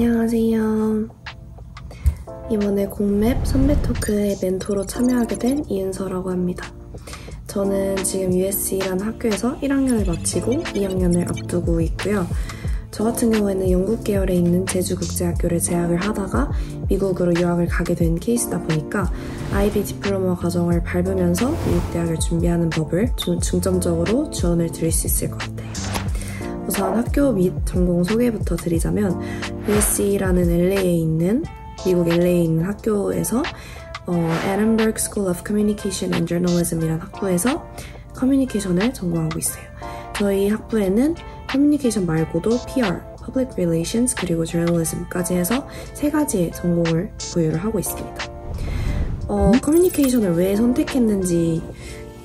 안녕하세요. 이번에 공맵 선배 토크의 멘토로 참여하게 된 이은서라고 합니다. 저는 지금 USC라는 학교에서 1학년을 마치고 2학년을 앞두고 있고요. 저 같은 경우에는 영국 계열에 있는 제주국제학교를 재학을 하다가 미국으로 유학을 가게 된 케이스다 보니까 IB 디플로마 과정을 밟으면서 미국 대학을 준비하는 법을 중점적으로 조언을 드릴 수 있을 것 같아요. 우선 학교 및 전공 소개부터 드리자면 USC라는 LA에 있는 미국 LA에 있는 학교에서 Edinburgh School of Communication and Journalism이라는 학부에서 커뮤니케이션을 전공하고 있어요. 저희 학부에는 커뮤니케이션 말고도 PR, Public Relations, 그리고 Journalism까지 해서 3가지의 전공을 보유를 하고 있습니다. 커뮤니케이션을 왜 선택했는지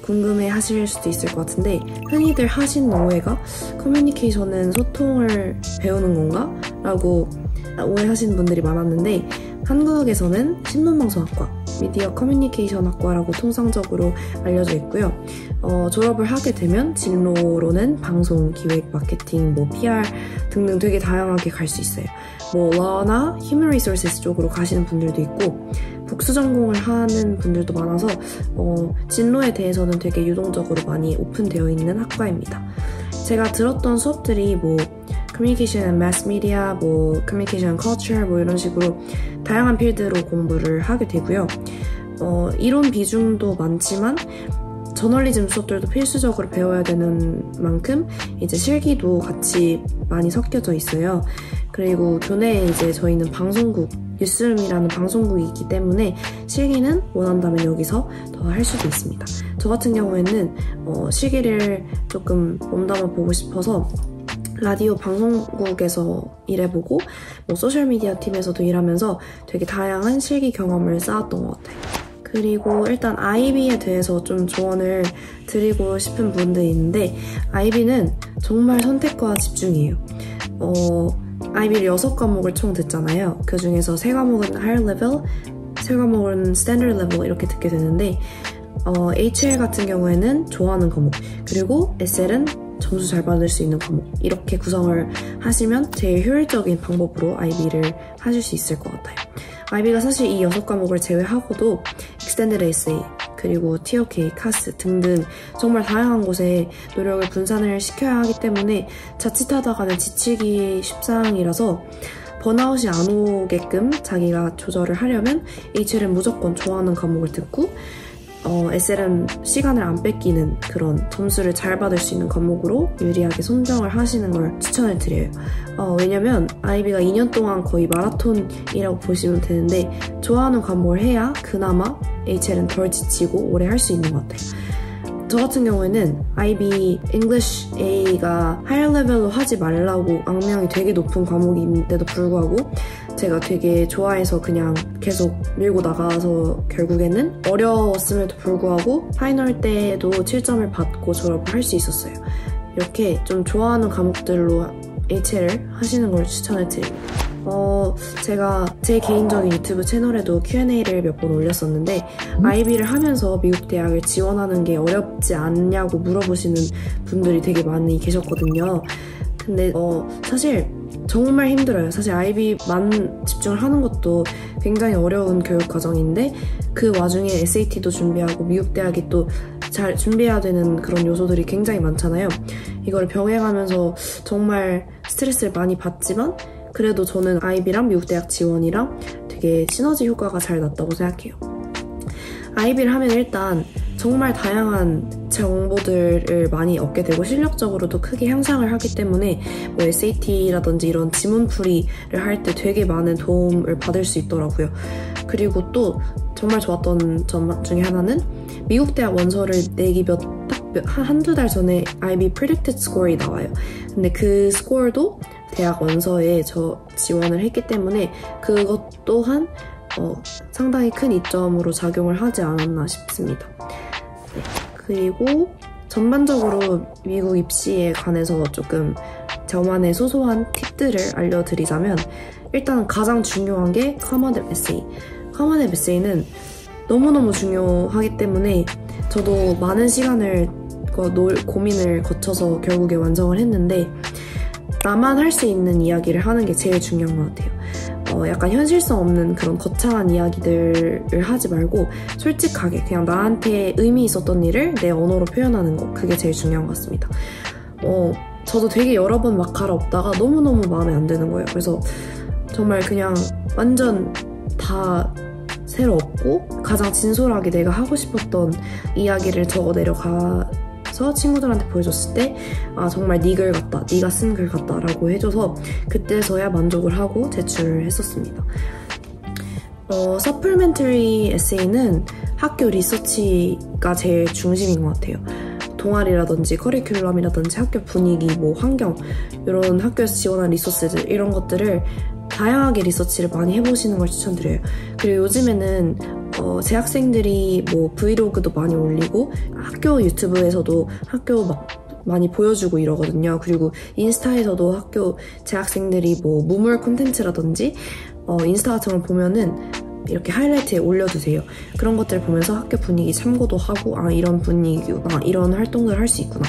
궁금해 하실 수도 있을 것 같은데 흔히들 하신 오해가 커뮤니케이션은 소통을 배우는 건가? 라고 오해하시는 분들이 많았는데 한국에서는 신문방송학과, 미디어 커뮤니케이션 학과라고 통상적으로 알려져 있고요. 졸업을 하게 되면 진로로는 방송, 기획, 마케팅, PR 등등 되게 다양하게 갈 수 있어요. Law나 Human Resources 쪽으로 가시는 분들도 있고 복수 전공을 하는 분들도 많아서 진로에 대해서는 되게 유동적으로 많이 오픈되어 있는 학과입니다. 제가 들었던 수업들이 Communication and Mass Media, Communication and Culture 이런 식으로 다양한 필드로 공부를 하게 되고요. 이론 비중도 많지만 저널리즘 수업들도 필수적으로 배워야 되는 만큼 이제 실기도 같이 많이 섞여져 있어요. 그리고 교내에 이제 저희는 방송국, 뉴스룸이라는 방송국이 있기 때문에 실기는 원한다면 여기서 더 할 수도 있습니다. 저 같은 경우에는 실기를 조금 몸담아 보고 싶어서 라디오 방송국에서 일해보고 소셜미디어 팀에서도 일하면서 되게 다양한 실기 경험을 쌓았던 것 같아요. 그리고 일단 IB에 대해서 좀 조언을 드리고 싶은 부분들이 있는데 IB는 정말 선택과 집중이에요. IB를 6과목을 총 듣잖아요. 그 중에서 3과목은 Higher Level, 3과목은 Standard Level 이렇게 듣게 되는데 HL 같은 경우에는 좋아하는 과목, 그리고 SL은 점수 잘 받을 수 있는 과목, 이렇게 구성을 하시면 제일 효율적인 방법으로 IB를 하실 수 있을 것 같아요. IB가 사실 이 6과목을 제외하고도 Extended Essay, 그리고 TOK, CAS 등등 정말 다양한 곳에 노력을 분산을 시켜야 하기 때문에 자칫하다가는 지치기 십상이라서 번아웃이 안 오게끔 자기가 조절을 하려면 HL은 무조건 좋아하는 과목을 듣고 SL은 시간을 안 뺏기는 그런 점수를 잘 받을 수 있는 과목으로 유리하게 선정을 하시는 걸 추천을 드려요. 왜냐면 IB가 2년 동안 거의 마라톤이라고 보시면 되는데 좋아하는 과목을 해야 그나마 HL은 덜 지치고 오래 할 수 있는 것 같아요. 저 같은 경우에는 IB English A가 Higher Level로 하지 말라고 악명이 되게 높은 과목인데도 불구하고 제가 되게 좋아해서 그냥 계속 밀고 나가서 결국에는 어려웠음에도 불구하고 파이널 때도 7점을 받고 졸업을 할 수 있었어요. 이렇게 좀 좋아하는 과목들로 HL을 하시는 걸 추천을 드립니다. 제가 제 개인적인 유튜브 채널에도 Q&A를 몇 번 올렸었는데 IB를 하면서 미국 대학을 지원하는 게 어렵지 않냐고 물어보시는 분들이 되게 많이 계셨거든요. 근데 사실 정말 힘들어요. 사실 IB만 집중을 하는 것도 굉장히 어려운 교육 과정인데 그 와중에 SAT도 준비하고 미국 대학이 또 잘 준비해야 되는 그런 요소들이 굉장히 많잖아요. 이걸 병행하면서 정말 스트레스를 많이 받지만 그래도 저는 IB랑 미국 대학 지원이랑 되게 시너지 효과가 잘 났다고 생각해요. IB를 하면 일단 정말 다양한 정보들을 많이 얻게 되고 실력적으로도 크게 향상을 하기 때문에 SAT라든지 이런 지문풀이를 할 때 되게 많은 도움을 받을 수 있더라고요. 그리고 또 정말 좋았던 점 중에 하나는 미국 대학 원서를 내기 한두 달 전에 IB Predicted Score이 나와요. 근데 그 스코어도 대학 원서에 지원을 했기 때문에 그것 또한 상당히 큰 이점으로 작용을 하지 않았나 싶습니다. 네. 그리고 전반적으로 미국 입시에 관해서 조금 저만의 소소한 팁들을 알려드리자면 일단 가장 중요한 게 Common App Essay. Common App Essay는 너무너무 중요하기 때문에 저도 많은 시간을 고민을 거쳐서 결국에 완성을 했는데 나만 할 수 있는 이야기를 하는 게 제일 중요한 것 같아요. 약간 현실성 없는 그런 거창한 이야기들을 하지 말고 솔직하게 그냥 나한테 의미 있었던 일을 내 언어로 표현하는 거, 그게 제일 중요한 것 같습니다. 저도 되게 여러 번 막 갈아엎다가 너무너무 마음에 안 드는 거예요. 그래서 정말 그냥 완전 다 새로 없고 가장 진솔하게 내가 하고 싶었던 이야기를 적어 내려가서 친구들한테 보여줬을 때 정말 네 글 같다, 네가 쓴 글 같다 라고 해줘서 그때서야 만족을 하고 제출을 했었습니다. 서플멘터리 에세이는 학교 리서치가 제일 중심인 것 같아요. 동아리라든지 커리큘럼이라든지 학교 분위기, 환경, 이런 학교에서 지원한 리소스들, 이런 것들을 다양하게 리서치를 많이 해보시는 걸 추천드려요. 그리고 요즘에는 재학생들이 브이로그도 많이 올리고 학교 유튜브에서도 학교 많이 보여주고 이러거든요. 그리고 인스타에서도 학교 재학생들이 무물 콘텐츠라든지 인스타 같은 걸 보면은 이렇게 하이라이트에 올려두세요. 그런 것들을 보면서 학교 분위기 참고도 하고 이런 분위기구나, 이런 활동들을 할 수 있구나,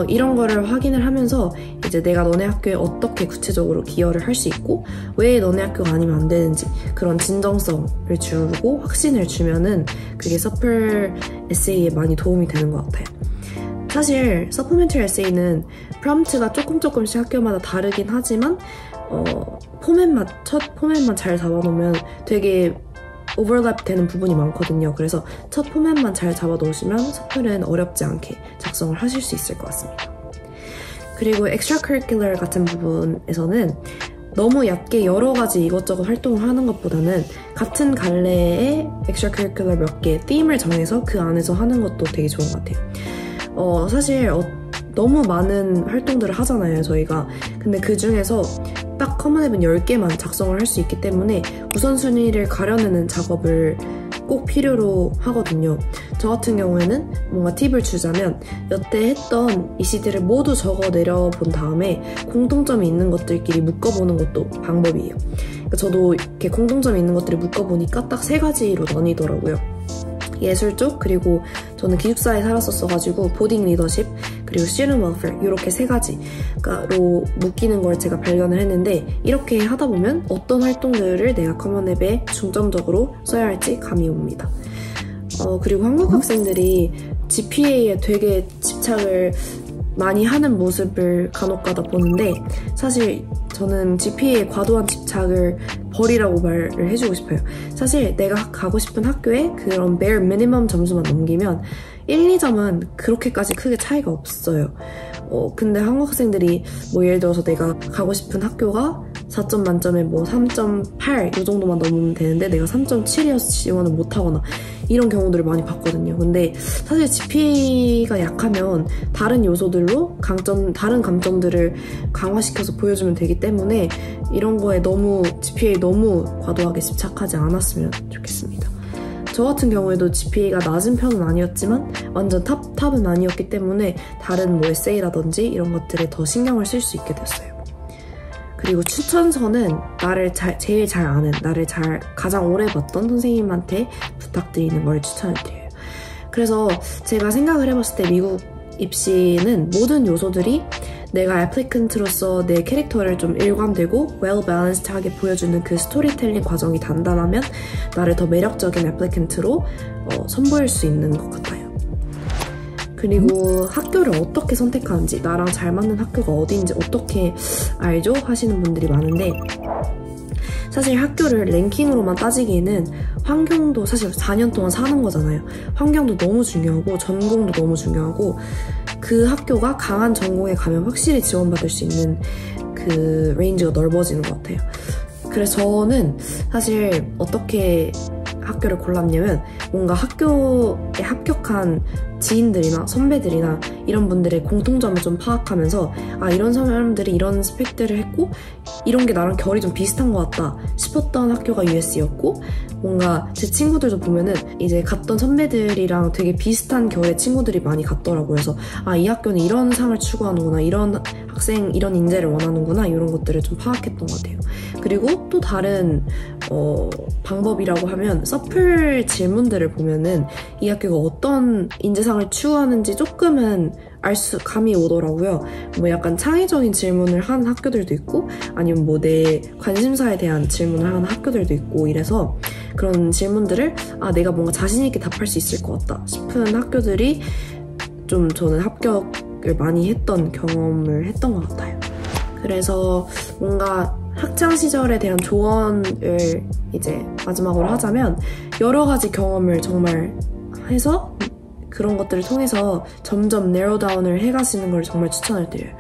이런 거를 확인을 하면서 이제 내가 너네 학교에 어떻게 구체적으로 기여를 할 수 있고 왜 너네 학교가 아니면 안 되는지 그런 진정성을 주고 확신을 주면은 그게 서플 에세이에 많이 도움이 되는 것 같아요. 사실 서플멘터리 에세이는 프롬프트가 조금씩 학교마다 다르긴 하지만 첫 포맷만 잘 잡아놓으면 되게 오버랩 되는 부분이 많거든요. 그래서 첫 포맷만 잘 잡아놓으시면 서플은 어렵지 않게 작성을 하실 수 있을 것 같습니다. 그리고 엑스트라 커리큘러 같은 부분에서는 너무 얕게 여러 가지 이것저것 활동을 하는 것보다는 같은 갈래의 엑스트라 커리큘러 몇 개, 팀을 정해서 그 안에서 하는 것도 되게 좋은 것 같아요. 사실 너무 많은 활동들을 하잖아요, 저희가. 근데 그 중에서 딱 커먼앱은 10개만 작성을 할 수 있기 때문에 우선순위를 가려내는 작업을 꼭 필요로 하거든요. 저 같은 경우에는 뭔가 팁을 주자면 여태 했던 이시들을 모두 적어 내려본 다음에 공통점이 있는 것들끼리 묶어보는 것도 방법이에요. 그러니까 저도 이렇게 공통점이 있는 것들을 묶어보니까 딱 3가지로 나뉘더라고요. 예술 쪽, 그리고 저는 기숙사에 살았었어가지고 보딩 리더십, 그리고 student welfare, 이렇게 3가지로 묶이는 걸 제가 발견을 했는데 이렇게 하다 보면 어떤 활동들을 내가 커먼앱에 중점적으로 써야 할지 감이 옵니다. 그리고 한국 학생들이 GPA에 되게 집착을 많이 하는 모습을 간혹가다 보는데 사실 저는 GPA에 과도한 집착을 버리라고 말을 해주고 싶어요. 사실 내가 가고 싶은 학교에 그런 bare minimum 점수만 넘기면 1, 2점은 그렇게까지 크게 차이가 없어요. 근데 한국 학생들이 예를 들어서 내가 가고 싶은 학교가 4점 만점에 3.8 이 정도만 넘으면 되는데 내가 3.7이어서 지원을 못하거나 이런 경우들을 많이 봤거든요. 근데 사실 GPA가 약하면 다른 요소들로 다른 감점들을 강화시켜서 보여주면 되기 때문에 이런 거에 GPA에 너무 과도하게 집착하지 않았으면 좋겠습니다. 저 같은 경우에도 GPA가 낮은 편은 아니었지만 완전 탑은 아니었기 때문에 다른 에세이라든지 이런 것들에 더 신경을 쓸 수 있게 됐어요. 그리고 추천서는 나를 제일 잘 아는, 나를 가장 오래 봤던 선생님한테 부탁드리는 걸 추천해드려요. 그래서 제가 생각을 해봤을 때 미국 입시는 모든 요소들이 내가 애플리컨트로서 내 캐릭터를 좀 일관되고 well balance드하게 보여주는 그 스토리텔링 과정이 단단하면 나를 더 매력적인 애플리컨트로 선보일 수 있는 것 같아요. 그리고 학교를 어떻게 선택하는지, 나랑 잘 맞는 학교가 어디인지 어떻게 알죠? 하시는 분들이 많은데 사실 학교를 랭킹으로만 따지기에는 환경도 사실 4년 동안 사는 거잖아요. 환경도 너무 중요하고 전공도 너무 중요하고 그 학교가 강한 전공에 가면 확실히 지원받을 수 있는 그 레인지가 넓어지는 것 같아요. 그래서 저는 사실 어떻게 학교를 골랐냐면 뭔가 학교에 합격한 지인들이나 선배들이나 이런 분들의 공통점을 좀 파악하면서 이런 사람들이 이런 스펙들을 했고 이런 게 나랑 결이 좀 비슷한 것 같다 싶었던 학교가 US였고 뭔가 제 친구들도 보면은 이제 갔던 선배들이랑 되게 비슷한 결의 친구들이 많이 갔더라고요. 그래서 이 학교는 이런 상을 추구하는구나, 이런 학생, 이런 인재를 원하는구나, 이런 것들을 좀 파악했던 것 같아요. 그리고 또 다른 방법이라고 하면 서플 질문들을 보면은 이 학교가 어떤 인재상을 추구하는지 조금은 감이 오더라고요. 뭐 약간 창의적인 질문을 하는 학교들도 있고 아니면 뭐 내 관심사에 대한 질문을 하는 학교들도 있고 이래서 그런 질문들을 내가 뭔가 자신 있게 답할 수 있을 것 같다 싶은 학교들이 좀 저는 합격을 많이 했던 경험을 했던 것 같아요. 그래서 뭔가 학창시절에 대한 조언을 이제 마지막으로 하자면 여러 가지 경험을 정말 해서 그런 것들을 통해서 점점 네로다운을 해가시는 걸 정말 추천을 드려요.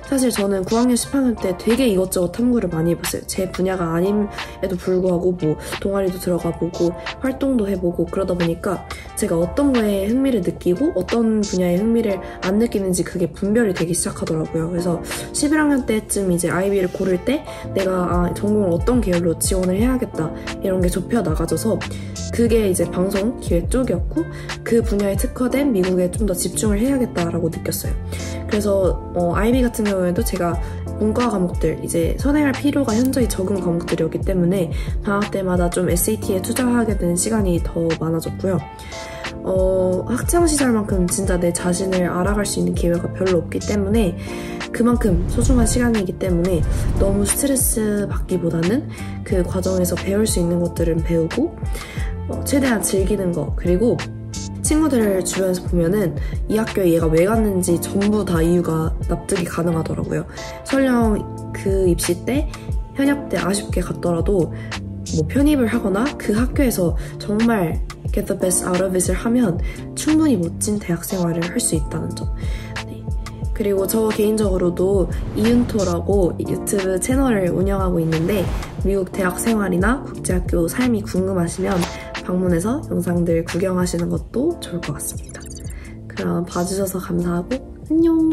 사실 저는 9학년 10학년 때 되게 이것저것 탐구를 많이 해봤어요. 제 분야가 아님에도 불구하고 뭐 동아리도 들어가 보고 활동도 해보고 그러다 보니까 제가 어떤 거에 흥미를 느끼고 어떤 분야에 흥미를 안 느끼는지 그게 분별이 되기 시작하더라고요. 그래서 11학년 때쯤 이제 아이비를 고를 때 내가 전공을 어떤 계열로 지원을 해야겠다 이런 게 좁혀 나가져서 그게 이제 방송 기획 쪽이었고 그 분야에 특화된 미국에 좀 더 집중을 해야겠다라고 느꼈어요. 그래서 아이비 같은 경우에도 제가 문과 과목들 이제 선행할 필요가 현저히 적은 과목들이었기 때문에 방학 때마다 좀 SAT에 투자하게 되는 시간이 더 많아졌고요. 학창시절만큼 진짜 내 자신을 알아갈 수 있는 기회가 별로 없기 때문에 그만큼 소중한 시간이기 때문에 너무 스트레스 받기보다는 그 과정에서 배울 수 있는 것들은 배우고 최대한 즐기는 거 그리고 친구들 주변에서 보면은 이 학교에 얘가 왜 갔는지 전부 다 이유가 납득이 가능하더라고요. 설령 그 입시 때 현역 때 아쉽게 갔더라도 뭐 편입을 하거나 그 학교에서 정말 get the best out of it을 하면 충분히 멋진 대학 생활을 할 수 있다는 점. 네. 그리고 저 개인적으로도 이윤토라고 유튜브 채널을 운영하고 있는데 미국 대학 생활이나 국제학교 삶이 궁금하시면 방문해서 영상들 구경하시는 것도 좋을 것 같습니다. 그럼 봐주셔서 감사하고 안녕!